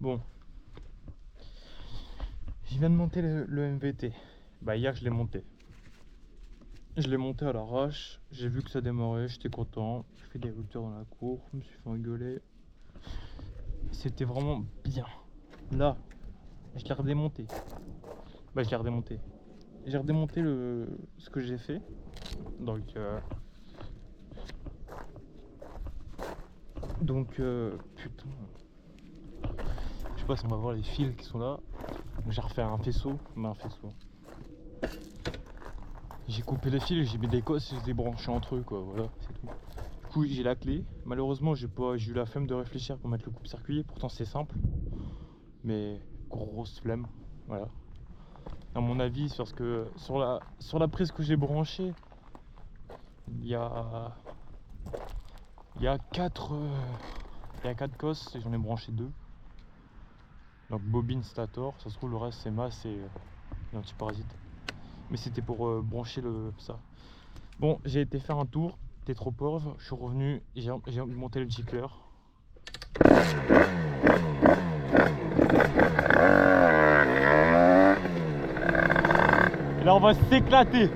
Bon, je viens de monter le MVT. Bah hier je l'ai monté. Je l'ai monté à l'arrache, j'ai vu que ça démarrait, j'étais content. J'ai fait des ruptures dans la cour, je me suis fait engueuler. C'était vraiment bien. Là, je l'ai redémonté. Bah je l'ai redémonté. J'ai redémonté ce que j'ai fait. Donc putain. Je sais pas si on va voir les fils qui sont là. J'ai refait un faisceau, J'ai coupé les fils, j'ai mis des cosses et je les ai branchés entre eux quoi, voilà, c'est tout. Du coup j'ai la clé. Malheureusement j'ai eu la flemme de réfléchir pour mettre le coupe-circuit, pourtant c'est simple. Mais grosse flemme, voilà. À mon avis, parce que sur la prise que j'ai branchée, il y a 4 cosses et j'en ai branché 2. Donc bobine stator, ça se trouve le reste c'est masse et antiparasite. Mais c'était pour brancher ça. Bon, j'ai été faire un tour, t'es trop pauvre, je suis revenu, j'ai monté le gicleur. Et là on va s'éclater.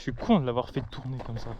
Je suis con de l'avoir fait tourner comme ça.